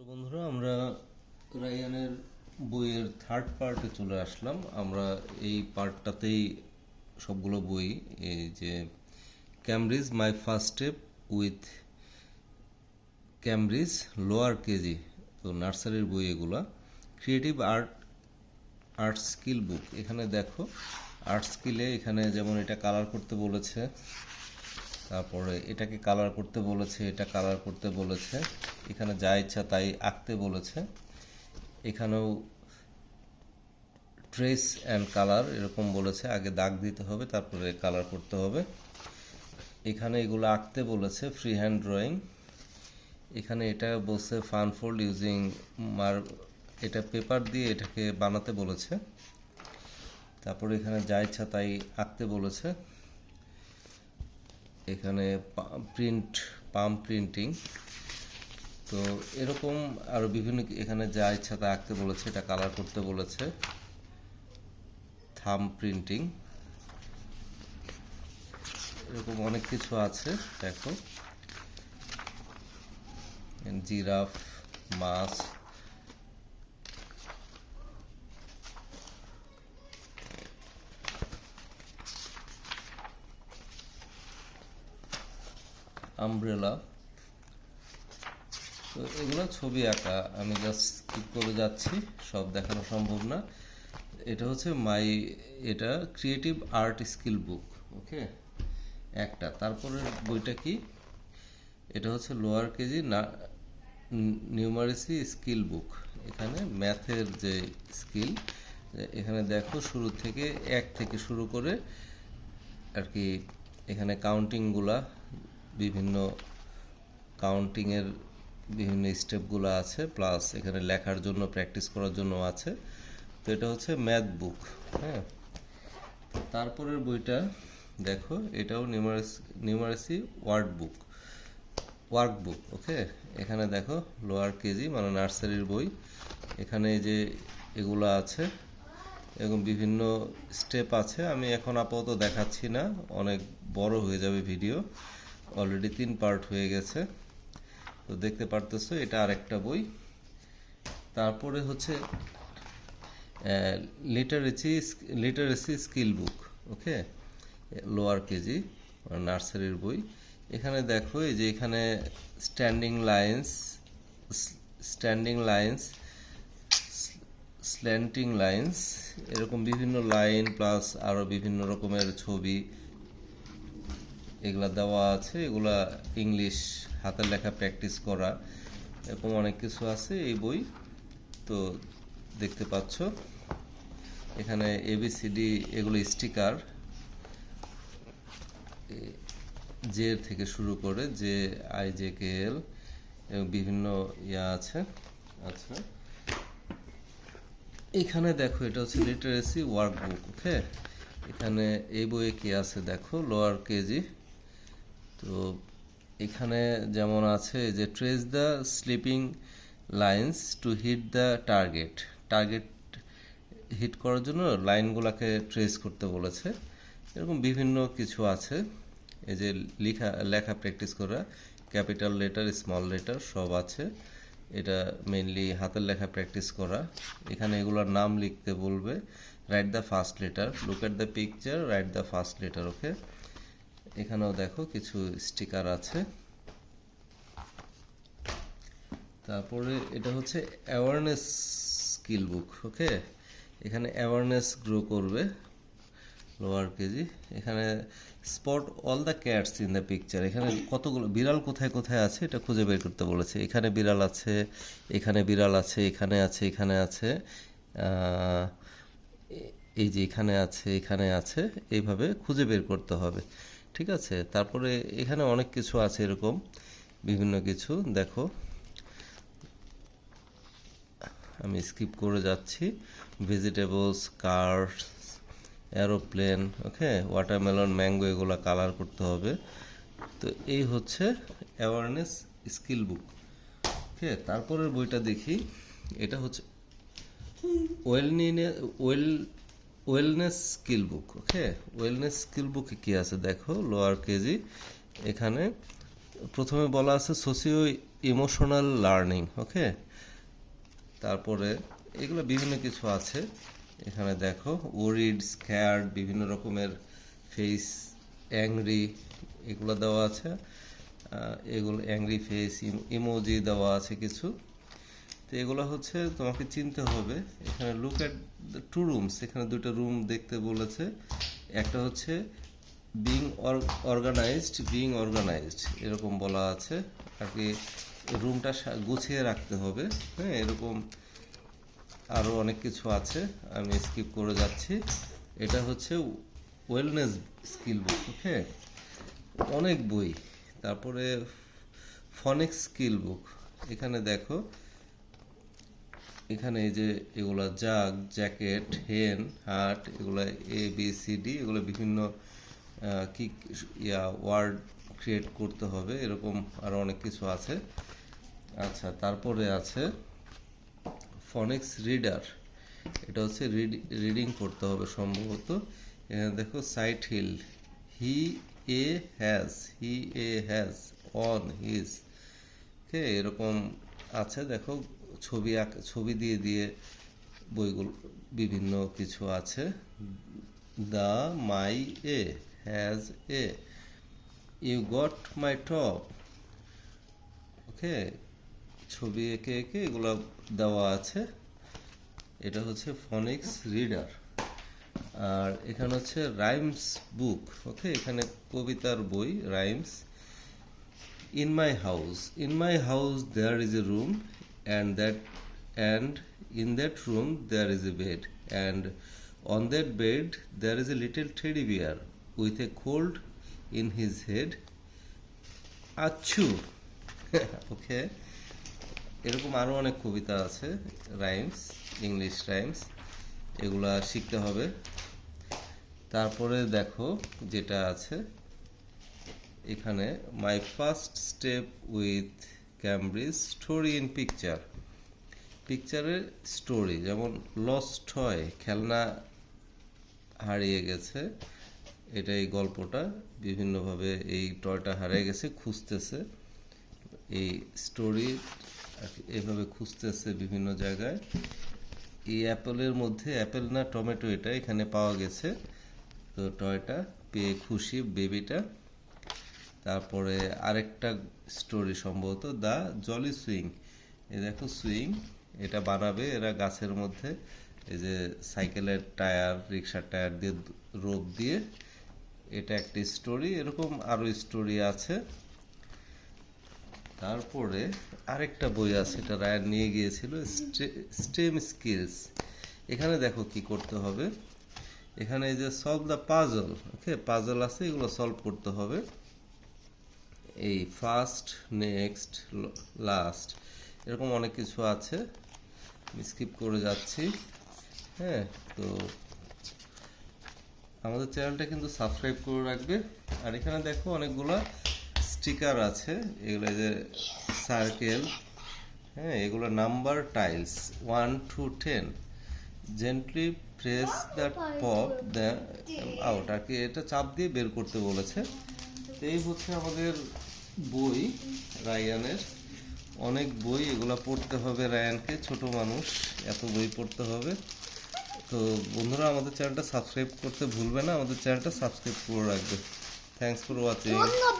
তো বন্ধুরা, আমরা রায়ানের বইয়ের থার্ড পার্টে চলে আসলাম। আমরা এই পার্টটাতেই সবগুলো বই, এই যে Cambridge my first step with Cambridge lower KG, তো নার্সারির বই এগুলা। ক্রিয়েটিভ আর্ট স্কিল বুক। এখানে দেখো আর্ট স্কিলে এখানে যেমন এটা কালার করতে বলেছে, তারপরে এটাকে কালার করতে বলেছে, এটা কালার করতে বলেছে, এখানে যা ইচ্ছা তাই আঁকতে বলেছে। এখানেও ট্রেস অ্যান্ড কালার এরকম বলেছে, আগে দাগ দিতে হবে তারপরে কালার করতে হবে। এখানে এগুলো আঁকতে বলেছে, ফ্রি হ্যান্ড ড্রয়িং। এখানে এটা বলছে ফান ফোল্ড ইউজিং এটা পেপার দিয়ে এটাকে বানাতে বলেছে। তারপরে এখানে যা ইচ্ছা তাই আঁকতে বলেছে। এখানে পাম প্রিন্টিং, তো এরকম আরও বিভিন্ন এখানে যা ইচ্ছা তা আঁকতে বলেছে, এটা কালার করতে বলেছে। থাম প্রিন্টিং, এরকম অনেক কিছু আছে দেখো। জিরাফ, মাছ, আমব্রেলা। তো এগুলো ছবি আঁকা, আমি জাস্ট স্কিপ করে যাচ্ছি, সব দেখানো সম্ভব না। এটা হচ্ছে এটা ক্রিয়েটিভ আর্ট স্কিল বুক, ওকে একটা। তারপরের বইটা কি, এটা হচ্ছে লোয়ার কেজি নিউমারেসি স্কিল বুক। এখানে ম্যাথের যে স্কিল, এখানে দেখো শুরু থেকে 1 থেকে শুরু করে আর কি। এখানে কাউন্টিংগুলা, বিভিন্ন কাউন্টিংয়ের বিভিন্ন স্টেপগুলো আছে, প্লাস এখানে লেখার জন্য প্র্যাকটিস করার জন্য আছে। তো এটা হচ্ছে ম্যাথ বুক, হ্যাঁ। তারপরের বইটা দেখো, এটাও নিউমারেসি ওয়ার্কবুক, ওকে। এখানে দেখো লোয়ার কেজি মানে নার্সারির বই। এখানে যে এগুলো আছে এবং বিভিন্ন স্টেপ আছে, আমি এখন আপাতত দেখাচ্ছি না, অনেক বড় হয়ে যাবে ভিডিও, অলরেডি 3 পার্ট হয়ে গেছে। তো দেখতে পারতেছো এটা আরেকটা বই। তারপরে হচ্ছে লিটারেসি স্কিল বুক, ওকে, লোয়ার কেজি নার্সারির বই। এখানে দেখো এই যে এখানে স্ট্যান্ডিং লাইন্স, স্ল্যান্টিং লাইন্স, এরকম বিভিন্ন লাইন প্লাস আরও বিভিন্ন রকমের ছবি এগুলা দেওয়া আছে। এগুলা ইংলিশ হাতের লেখা প্র্যাকটিস করা, এরকম অনেক কিছু আছে এই বই। তো দেখতে পাচ্ছ এখানে এবিসিডি, এগুলো স্টিকার, জে থেকে শুরু করে জে আই জে কে এল, এবং বিভিন্ন ইয়া আছে। আচ্ছা, এখানে দেখো এটা হচ্ছে লিটারেসি ওয়ার্কবুক, ওকে। এখানে এই বইয়ে কি আছে দেখো, লোয়ার কেজি। তো এখানে যেমন আছে যে trace the sleeping lines to hit the target hit করার জন্য লাইনগুলোকে ট্রেস করতে বলেছে। এরকম বিভিন্ন কিছু আছে। এই যে লেখা প্র্যাকটিস করা, ক্যাপিটাল লেটার, স্মল লেটার সব আছে। এটা মেইনলি হাতের লেখা প্র্যাকটিস করা। এখানে এগুলোর নাম লিখতে বলবে, write the first letter, look at the picture, write the first letter, okay. এখানেও দেখো কিছু স্টিকার আছে। তারপরে এটা হচ্ছে অ্যাওয়ারনেস স্কিল বুক, ওকে। এখানে অ্যাওয়ারনেস গ্রো করবে লোয়ার কেজি। এখানে spot all the cats in the picture, এখানে কতগুলো বিড়াল কোথায় কোথায় আছে এটা খুঁজে বের করতে বলেছে। এখানে বিড়াল আছে, এখানে বিড়াল আছে, এখানে আছে, এখানে আছে, এই যে এখানে আছে, এখানে আছে, এইভাবে খুঁজে বের করতে হবে, ঠিক আছে। তারপরে এখানে অনেক কিছু আছে এরকম বিভিন্ন কিছু দেখো, আমি স্কিপ করে যাচ্ছি। ভেজিটেবলস, কার্স, এরোপ্লেন, ওকে, ওয়াটারমেলন, ম্যাঙ্গো, এগুলো কালার করতে হবে। তো এই হচ্ছে অ্যাওয়ারনেস স্কিল বুক, ওকে। তারপরের বইটা দেখি, এটা হচ্ছে ওয়েলনেস স্কিল বুক, ওকে। ওয়েলনেস স্কিল বুকে কী আছে দেখো, লোয়ার কেজি। এখানে প্রথমে বলা আছে সোশিও ইমোশনাল লার্নিং। ওকে, তারপরে এগুলো বিভিন্ন কিছু আছে এখানে দেখো, ওরিড, স্ক্যার্ড, বিভিন্ন রকমের ফেস, অ্যাংরি, এগুলো দেওয়া আছে। এগুলো অ্যাংরি ফেস, ইমোজি দেওয়া আছে কিছু। তো এগুলো হচ্ছে তোমাকে চিনতে হবে। এখানে look at the two rooms, এখানে দুটো রুম দেখতে বলেছে। একটা হচ্ছে বিং অর্গানাইজড এরকম বলা আছে আর কি, রুমটা গুছিয়ে রাখতে হবে। হ্যাঁ, এরকম আরও অনেক কিছু আছে, আমি স্কিপ করে যাচ্ছি। এটা হচ্ছে ওয়েলনেস স্কিল বুক। ওকে, অনেক বই। তারপরে ফনিক্স স্কিল বুক, এখানে দেখো, এখানে এই যে এগুলা জাগ, জ্যাকেট, হেন, হাট, এগুলা ABCD, এগুলো বিভিন্ন কি ওয়ার্ড ক্রিয়েট করতে হবে, এরকম আরও অনেক কিছু আছে। আচ্ছা, তারপরে আছে ফনিক্স রিডার, এটা হচ্ছে রিডিং করতে হবে সম্ভবত। এখানে দেখো sight hill, he a has on his. Okay, এরকম আছে দেখো, ছবি দিয়ে দিয়ে বইগুলো বিভিন্ন কিছু আছে। The my a has a, you got my top. Okay, ছবি এঁকে এঁকে এগুলো দেওয়া আছে। এটা হচ্ছে ফনিক্স রিডার। আর এখানে হচ্ছে রাইমস বুক। ওকে, এখানে কবিতার বই, rhymes. In my house there is a room, and in that room there is a bed, and on that bed there is a little teddy bear with a cold in his head. আচ্ছু। ওকে, এরকম আরও অনেক কবিতা আছে, rhymes, English rhymes, এগুলা শিখতে হবে। তারপরে দেখো যেটা আছে এখানে, my first step with Cambridge, story in picture. পিকচারের স্টোরি, যেমন লস্ট টয়, খেলনা হারিয়ে গেছে, এটা এই গল্পটা, বিভিন্নভাবে এই টয়টা হারিয়ে গেছে, খুঁজতেছে, এই স্টোরি এভাবে খুঁজতেছে বিভিন্ন জায়গায়। এই অ্যাপেলের মধ্যে, অ্যাপেল না টমেটো, এটা এখানে পাওয়া গেছে, তো টয়টা পেয়ে খুশি বেবিটা। তারপরে আরেকটা স্টোরি সম্ভবত দ্য জলি সুইং, এই দেখো সুইং, এটা বানাবে এরা গাছের মধ্যে, এই যে সাইকেলের টায়ার, রিক্সার টায়ার দিয়ে, রোপ দিয়ে, এটা একটি স্টোরি। এরকম আরও স্টোরি আছে। তারপরে আরেকটা বই আছে, এটা রায়ান নিয়ে গিয়েছিল, স্টেম স্কিলস। এখানে দেখো কি করতে হবে, এখানে এই যে solve the puzzle. Okay, puzzle আছে, এগুলো সলভ করতে হবে। এই ফার্স্ট, নেক্সট, লাস্ট, এরকম অনেক কিছু আছে, স্কিপ করে যাচ্ছি। হ্যাঁ, তো আমাদের চ্যানেলটা কিন্তু সাবস্ক্রাইব করে রাখবে। আর এখানে দেখো অনেকগুলো স্টিকার আছে, এগুলো যে সার্কেল, হ্যাঁ, এগুলো number tiles 1 to 10, gently press that pop the out, আর কি এটা চাপ দিয়ে বের করতে বলেছে। এই হচ্ছে আমাদের বই, রায়ানের অনেক বই, এগুলো পড়তে হবে রায়ানকে, ছোট মানুষ, এত বই পড়তে হবে। তো বন্ধুরা, আমাদের চ্যানেলটা সাবস্ক্রাইব করতে ভুলবে না, আমাদের চ্যানেলটা সাবস্ক্রাইব করে রাখবে। Thanks for watching.